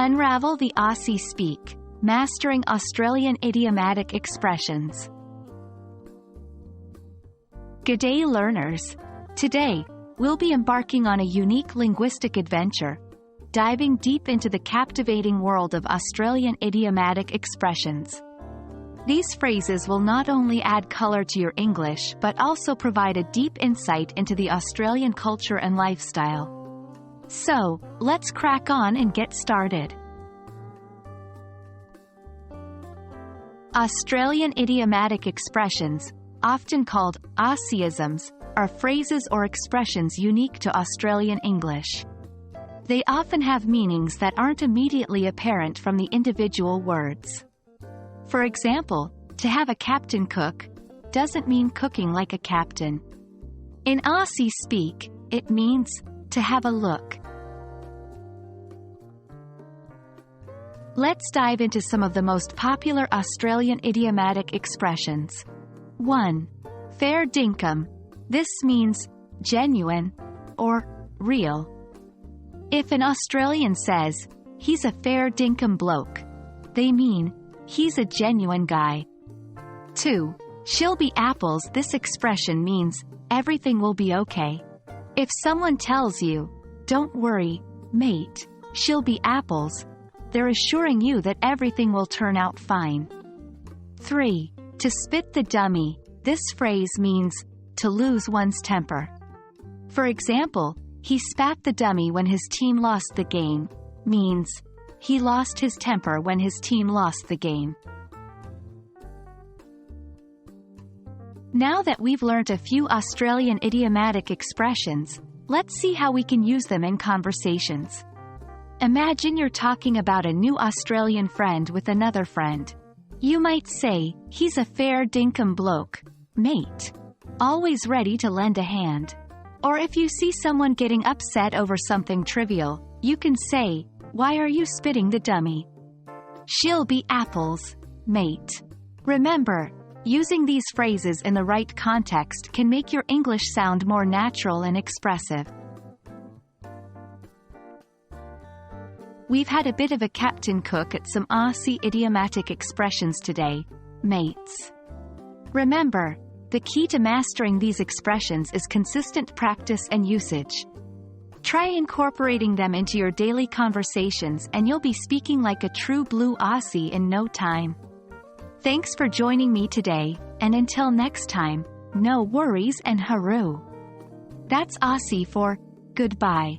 Unravel the Aussie Speak, Mastering Australian Idiomatic Expressions. G'day learners! Today, we'll be embarking on a unique linguistic adventure, diving deep into the captivating world of Australian idiomatic expressions. These phrases will not only add color to your English but also provide a deep insight into the Australian culture and lifestyle. So, let's crack on and get started. Australian idiomatic expressions, often called Aussieisms, are phrases or expressions unique to Australian English. They often have meanings that aren't immediately apparent from the individual words. For example, to have a captain cook doesn't mean cooking like a captain. In Aussie speak, it means to have a look. Let's dive into some of the most popular Australian idiomatic expressions. 1. Fair dinkum. This means genuine or real. If an Australian says, "He's a fair dinkum bloke," they mean, he's a genuine guy. 2. She'll be apples. This expression means, everything will be okay. If someone tells you, "Don't worry, mate, she'll be apples," they're assuring you that everything will turn out fine. 3. To spit the dummy. This phrase means, to lose one's temper. For example, he spat the dummy when his team lost the game, means, he lost his temper when his team lost the game. Now that we've learnt a few Australian idiomatic expressions, let's see how we can use them in conversations. Imagine you're talking about a new Australian friend with another friend. You might say, "He's a fair dinkum bloke, mate. Always ready to lend a hand." Or if you see someone getting upset over something trivial, you can say, "Why are you spitting the dummy? She'll be apples, mate." Remember, using these phrases in the right context can make your English sound more natural and expressive. We've had a bit of a captain cook at some Aussie idiomatic expressions today, mates. Remember, the key to mastering these expressions is consistent practice and usage. Try incorporating them into your daily conversations and you'll be speaking like a true blue Aussie in no time. Thanks for joining me today, and until next time, no worries and haru. That's Aussie for goodbye.